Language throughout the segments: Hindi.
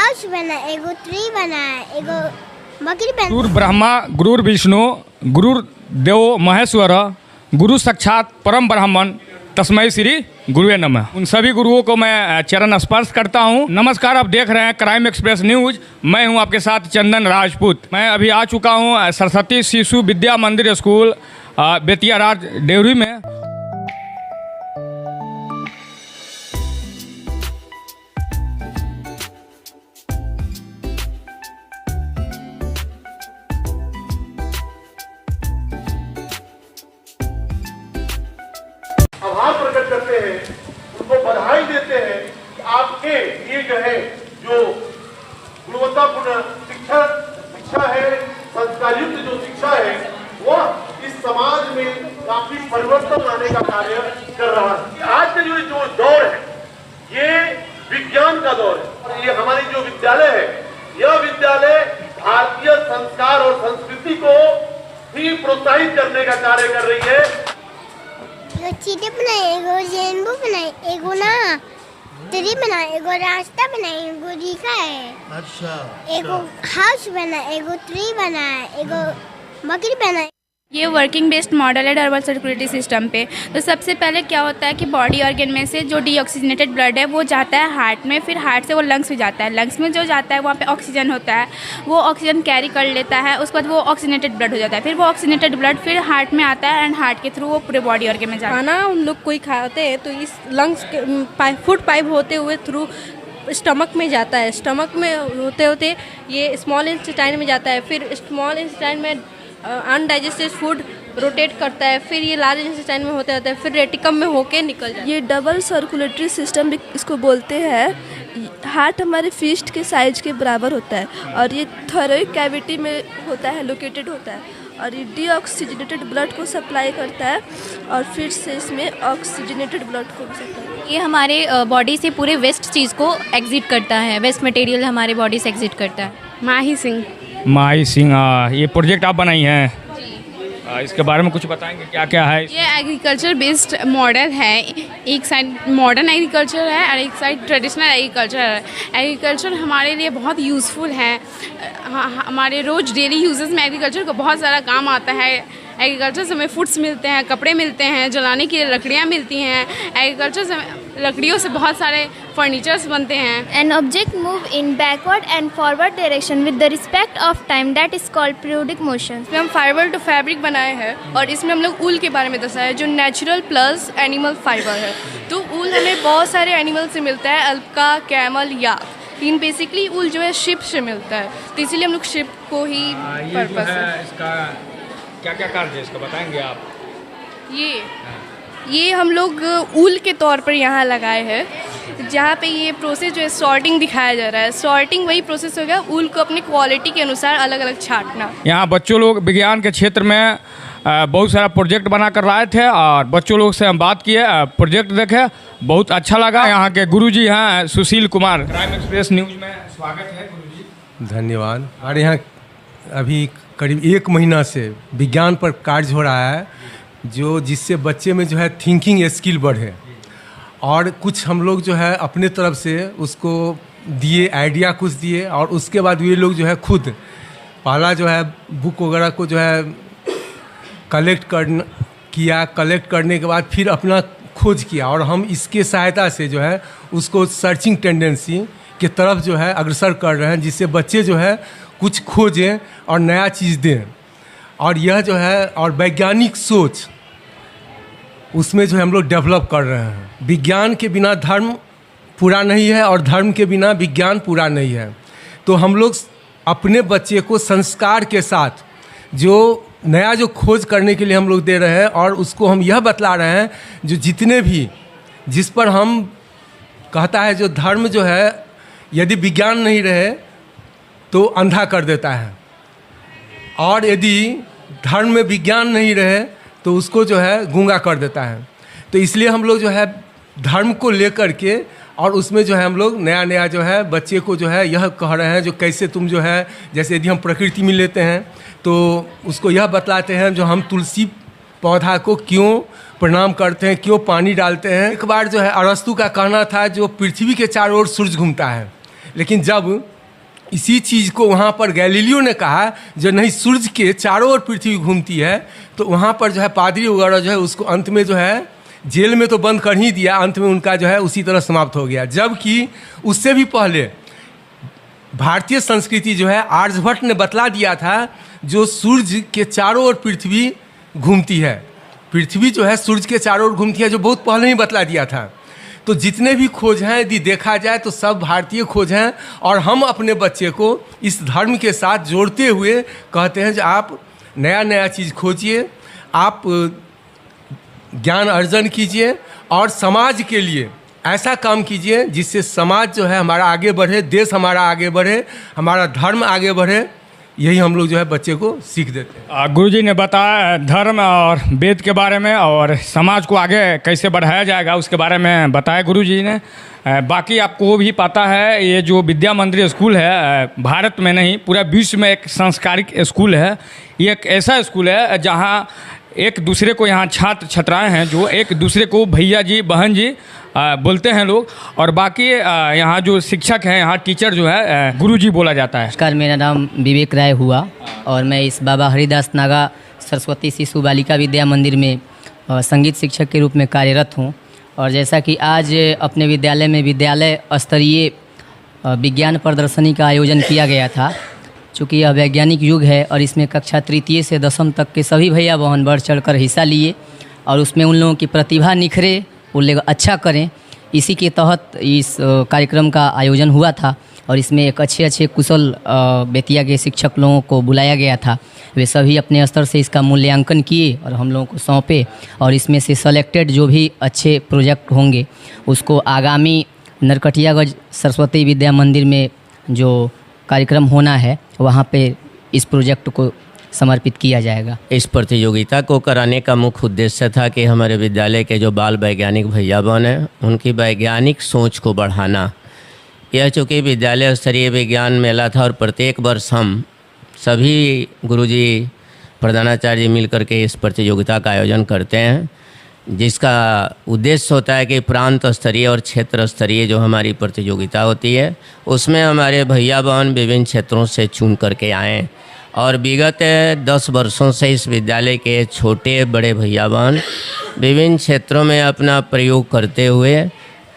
हाउस बना, एगो ट्री बना, एगो बकरी बना। गुरु ब्रह्मा गुरु विष्णु गुरुदेव महेश्वर गुरु साक्षात परम ब्राह्मण तस्मै श्री गुरुवे नमः। उन सभी गुरुओं को मैं चरण स्पर्श करता हूं। नमस्कार, आप देख रहे हैं क्राइम एक्सप्रेस न्यूज। मैं हूं आपके साथ चंदन राजपूत। मैं अभी आ चुका हूं सरस्वती शिशु विद्या मंदिर स्कूल बेतिया राज डेवरी में। आभार प्रकट करते हैं, उनको बधाई देते हैं कि आपके ये जो है जो गुणवत्तापूर्ण शिक्षा है, संस्कारयुक्त जो शिक्षा है, वह इस समाज में काफी परिवर्तन लाने का कार्य कर रहा है। आज का जो दौर है ये विज्ञान का दौर है और ये हमारी जो विद्यालय है, यह विद्यालय भारतीय संस्कार और संस्कृति को भी प्रोत्साहित करने का कार्य कर रही है। एगो चीटी बनाए, एगो रेनबो बनाए, एगो ना ट्री बनाए, एगो रास्ता बनाए, एगो रिक्शा है। अच्छा। एगो हाउस बना, एगो ट्री बना, एगो बकरी बना। ये वर्किंग बेस्ड मॉडल है डर्बल सर्कुलेटरी सिस्टम पे। तो सबसे पहले क्या होता है कि बॉडी ऑर्गन में से जो डीऑक्सीजनेटेड ब्लड है वो जाता है हार्ट में, फिर हार्ट से वो लंग्स में जाता है। लंग्स में जो जाता है वहाँ पे ऑक्सीजन होता है, वो ऑक्सीजन कैरी कर लेता है, उसके बाद वो ऑक्सीजनेटेड ब्लड हो जाता है। फिर वो ऑक्सीजनेटेड ब्लड फिर हार्ट में आता है एंड हार्ट के थ्रू वो पूरे बॉडी ऑर्गन में जाता है। खाना हम लोग कोई खाते हैं तो इस लंग्स के फूड पाइप होते हुए थ्रू स्टमक में जाता है। स्टमक में होते होते ये स्मॉल इंटेस्टाइन में जाता है, फिर स्मॉल इंटेस्टाइन में अनडाइजेस्टेड फूड रोटेट करता है, फिर ये लार्ज इंटेस्टाइन में होते रहता है, फिर रेटिकम में होके निकल जाता है। ये डबल सर्कुलेटरी सिस्टम इसको बोलते हैं। हार्ट हमारे फिस्ट के साइज के बराबर होता है और ये थायराइड कैविटी में होता है, लोकेटेड होता है और ये डीऑक्सीजनेटेड ब्लड को सप्लाई करता है और फिर से इसमें ऑक्सीजनेटेड ब्लड को भी सप्लाई। ये हमारे बॉडी से पूरे वेस्ट चीज़ को एग्जिट करता है, वेस्ट मटेरियल हमारे बॉडी से एग्जिट करता है। माही सिंह ये प्रोजेक्ट आप बनाई हैं, इसके बारे में कुछ बताएंगे क्या क्या है? ये एग्रीकल्चर बेस्ड मॉडल है। एक साइड मॉडर्न एग्रीकल्चर है और एक साइड ट्रेडिशनल एग्रीकल्चर है। एग्रीकल्चर हमारे लिए बहुत यूज़फुल है। हमारे रोज़ डेली यूजेस में एग्रीकल्चर को बहुत सारा काम आता है। एग्रीकल्चर से हमें फूड्स मिलते हैं, कपड़े मिलते हैं, जलाने के लिए लकड़ियाँ मिलती हैं। एग्रीकल्चर से लकड़ियों से बहुत सारे फर्नीचर्स बनते हैं। An object move in backward and forward direction with the respect of time, that is called periodic motion. इसमें हम फाइबर टू फैब्रिक बनाए हैं और इसमें हम लोग ऊल के बारे में दर्शाया है जो नेचुरल प्लस एनिमल फाइबर है। तो ऊल हमें बहुत सारे एनिमल से मिलता है, अल्पका, कैमल, याक। इन बेसिकली ऊल जो है शिप से मिलता है, तो इसीलिए हम लोग शिप को ही पर्पस है। इसका क्या क्या कार्य है इसका बताएंगे आप? ये हम लोग ऊल के तौर पर यहाँ लगाए हैं, जहाँ पे ये प्रोसेस जो है सॉर्टिंग दिखाया जा रहा है। सॉर्टिंग वही प्रोसेस हो गया, ऊल को अपनी क्वालिटी के अनुसार अलग अलग छांटना। यहाँ बच्चों लोग विज्ञान के क्षेत्र में बहुत सारा प्रोजेक्ट बना कर लाए थे और बच्चों लोग से हम बात किए, प्रोजेक्ट देखे, बहुत अच्छा लगा। यहाँ के गुरुजी हैं Sushil Kumar. Crime express news में स्वागत है गुरुजी। धन्यवाद। हमारे यहाँ अभी करीब 1 महीना से विज्ञान पर कार्य हो रहा है, जो जिससे बच्चे में जो है थिंकिंग स्किल बढ़े और कुछ हम लोग जो है अपने तरफ से उसको दिए, आइडिया कुछ दिए और उसके बाद ये लोग जो है खुद पहला जो है बुक वगैरह को जो है कलेक्ट करने के बाद फिर अपना खोज किया और हम इसके सहायता से जो है उसको सर्चिंग टेंडेंसी के तरफ जो है अग्रसर कर रहे हैं, जिससे बच्चे जो है कुछ खोजें और नया चीज़ दें। और यह जो है और वैज्ञानिक सोच उसमें जो है हम लोग डेवलप कर रहे हैं। विज्ञान के बिना धर्म पूरा नहीं है और धर्म के बिना विज्ञान पूरा नहीं है। तो हम लोग अपने बच्चे को संस्कार के साथ जो नया जो खोज करने के लिए हम लोग दे रहे हैं और उसको हम यह बतला रहे हैं जो जितने भी जिस पर हम कहता है जो धर्म जो है यदि विज्ञान नहीं रहे तो अंधा कर देता है और यदि धर्म में विज्ञान नहीं रहे तो उसको जो है गूंगा कर देता है। तो इसलिए हम लोग जो है धर्म को लेकर के और उसमें जो है हम लोग नया नया जो है बच्चे को जो है यह कह रहे हैं जो कैसे तुम जो है जैसे यदि हम प्रकृति में लेते हैं तो उसको यह बतलाते हैं जो हम तुलसी पौधा को क्यों प्रणाम करते हैं, क्यों पानी डालते हैं। एक बार जो है अरस्तु का कहना था जो पृथ्वी के चारों ओर सूरज घूमता है, लेकिन जब इसी चीज़ को वहाँ पर गैलीलियो ने कहा, जो नहीं सूरज के चारों ओर पृथ्वी घूमती है, तो वहाँ पर जो है पादरी वगैरह जो है उसको अंत में जो है जेल में तो बंद कर ही दिया, अंत में उनका जो है उसी तरह समाप्त हो गया। जबकि उससे भी पहले भारतीय संस्कृति जो है आर्यभट्ट ने बतला दिया था, जो सूर्य के चारों ओर पृथ्वी घूमती है, पृथ्वी जो है सूर्य के चारों ओर घूमती है, जो बहुत पहले ही बतला दिया था। तो जितने भी खोज हैं यदि देखा जाए तो सब भारतीय खोज हैं, और हम अपने बच्चे को इस धर्म के साथ जोड़ते हुए कहते हैं कि आप नया नया चीज़ खोजिए, आप ज्ञान अर्जन कीजिए और समाज के लिए ऐसा काम कीजिए जिससे समाज जो है हमारा आगे बढ़े, देश हमारा आगे बढ़े, हमारा धर्म आगे बढ़े। यही हम लोग जो है बच्चे को सीख देते हैं। गुरुजी ने बताया धर्म और वेद के बारे में, और समाज को आगे कैसे बढ़ाया जाएगा उसके बारे में बताया गुरुजी ने। बाकी आपको भी पता है, ये जो विद्या मंदिर स्कूल है भारत में नहीं पूरा विश्व में एक संस्कारिक स्कूल है। ये एक ऐसा स्कूल है जहाँ एक दूसरे को, यहाँ छात्र छात्राएं हैं जो एक दूसरे को भैया जी बहन जी बोलते हैं लोग, और बाकी यहाँ जो शिक्षक हैं, यहाँ टीचर जो है गुरुजी बोला जाता है। नमस्कार, मेरा नाम विवेक राय हुआ और मैं इस बाबा हरिदास नागा सरस्वती शिशु बालिका विद्या मंदिर में संगीत शिक्षक के रूप में कार्यरत हूँ। और जैसा कि आज अपने विद्यालय में विद्यालय स्तरीय विज्ञान प्रदर्शनी का आयोजन किया गया था। चूँकि यह वैज्ञानिक युग है और इसमें कक्षा 3 से 10वीं तक के सभी भैया बहन बढ़ चढ़ कर हिस्सा लिए और उसमें उन लोगों की प्रतिभा निखरे, वो लोग अच्छा करें, इसी के तहत इस कार्यक्रम का आयोजन हुआ था। और इसमें एक अच्छे कुशल बेतिया के शिक्षक लोगों को बुलाया गया था। वे सभी अपने स्तर से इसका मूल्यांकन किए और हम लोगों को सौंपे, और इसमें से सेलेक्टेड जो भी अच्छे प्रोजेक्ट होंगे उसको आगामी नरकटियागंज सरस्वती विद्या मंदिर में जो कार्यक्रम होना है वहाँ पे इस प्रोजेक्ट को समर्पित किया जाएगा। इस प्रतियोगिता को कराने का मुख्य उद्देश्य था कि हमारे विद्यालय के जो बाल वैज्ञानिक भैया बहन हैं उनकी वैज्ञानिक सोच को बढ़ाना। यह चूँकि विद्यालय स्तरीय विज्ञान मेला था और प्रत्येक वर्ष हम सभी गुरुजी प्रधानाचार्य जी मिल करके इस प्रतियोगिता का आयोजन करते हैं, जिसका उद्देश्य होता है कि प्रांत स्तरीय और क्षेत्र स्तरीय जो हमारी प्रतियोगिता होती है उसमें हमारे भैया बहन विभिन्न क्षेत्रों से चुन करके आएँ। और विगत 10 वर्षों से इस विद्यालय के छोटे बड़े भैया बहन विभिन्न क्षेत्रों में अपना प्रयोग करते हुए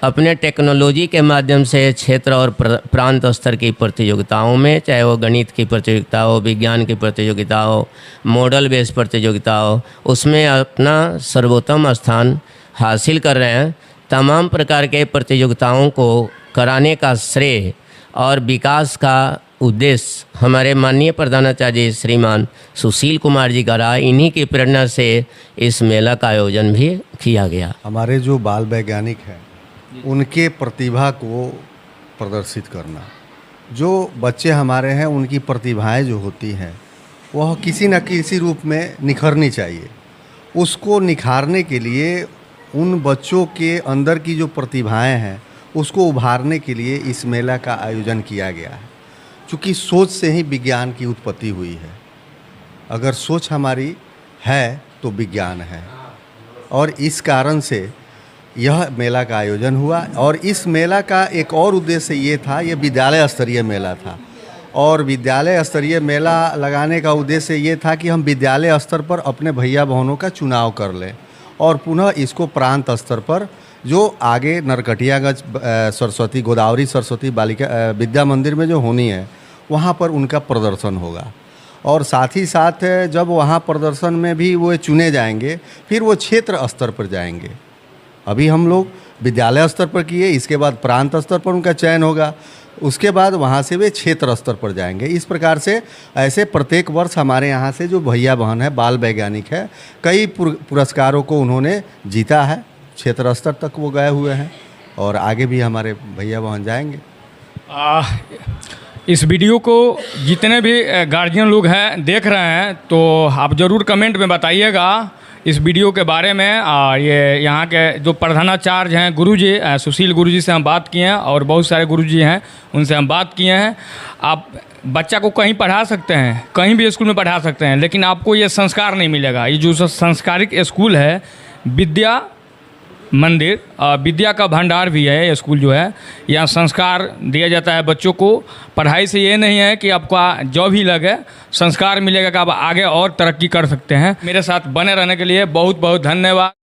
अपने टेक्नोलॉजी के माध्यम से क्षेत्र और प्रांत स्तर की प्रतियोगिताओं में, चाहे वो गणित की प्रतियोगिता हो, विज्ञान की प्रतियोगिता हो, मॉडल बेस्ड प्रतियोगिता हो, उसमें अपना सर्वोत्तम स्थान हासिल कर रहे हैं। तमाम प्रकार के प्रतियोगिताओं को कराने का श्रेय और विकास का उद्देश्य हमारे माननीय प्रधानाचार्य श्रीमान सुशील कुमार जी का रहा। इन्हीं की प्रेरणा से इस मेला का आयोजन भी किया गया। हमारे जो बाल वैज्ञानिक हैं उनके प्रतिभा को प्रदर्शित करना, जो बच्चे हमारे हैं उनकी प्रतिभाएं जो होती हैं वह किसी न किसी रूप में निखरनी चाहिए। उसको निखारने के लिए उन बच्चों के अंदर की जो प्रतिभाएं हैं उसको उभारने के लिए इस मेला का आयोजन किया गया है। चूँकि सोच से ही विज्ञान की उत्पत्ति हुई है, अगर सोच हमारी है तो विज्ञान है, और इस कारण से यह मेला का आयोजन हुआ। और इस मेला का एक और उद्देश्य ये था, ये विद्यालय स्तरीय मेला था, और विद्यालय स्तरीय मेला लगाने का उद्देश्य ये था कि हम विद्यालय स्तर पर अपने भैया बहनों का चुनाव कर लें और पुनः इसको प्रांत स्तर पर जो आगे नरकटियागंज सरस्वती गोदावरी सरस्वती बालिका विद्या मंदिर में जो होनी है वहाँ पर उनका प्रदर्शन होगा। और साथ ही साथ जब वहाँ प्रदर्शन में भी वो चुने जाएंगे फिर वो क्षेत्र स्तर पर जाएंगे। अभी हम लोग विद्यालय स्तर पर किए, इसके बाद प्रांत स्तर पर उनका चयन होगा, उसके बाद वहाँ से वे क्षेत्र स्तर पर जाएंगे। इस प्रकार से ऐसे प्रत्येक वर्ष हमारे यहाँ से जो भैया बहन है बाल वैज्ञानिक है कई पुरस्कारों को उन्होंने जीता है, क्षेत्र स्तर तक वो गए हुए हैं और आगे भी हमारे भैया बहन जाएंगे। इस वीडियो को जितने भी गार्जियन लोग हैं देख रहे हैं तो आप ज़रूर कमेंट में बताइएगा इस वीडियो के बारे में। ये यहाँ के जो प्रधानाचार्य हैं गुरुजी सुशील गुरुजी से हम बात किए हैं और बहुत सारे गुरुजी हैं उनसे हम बात किए हैं। आप बच्चा को कहीं पढ़ा सकते हैं, कहीं भी स्कूल में पढ़ा सकते हैं, लेकिन आपको ये संस्कार नहीं मिलेगा। ये जो संस्कारिक स्कूल है विद्या मंदिर विद्या का भंडार भी है। ये स्कूल जो है, यहाँ संस्कार दिया जाता है बच्चों को। पढ़ाई से ये नहीं है कि आपका जॉब ही लगे, संस्कार मिलेगा कि आप आगे और तरक्की कर सकते हैं। मेरे साथ बने रहने के लिए बहुत बहुत धन्यवाद।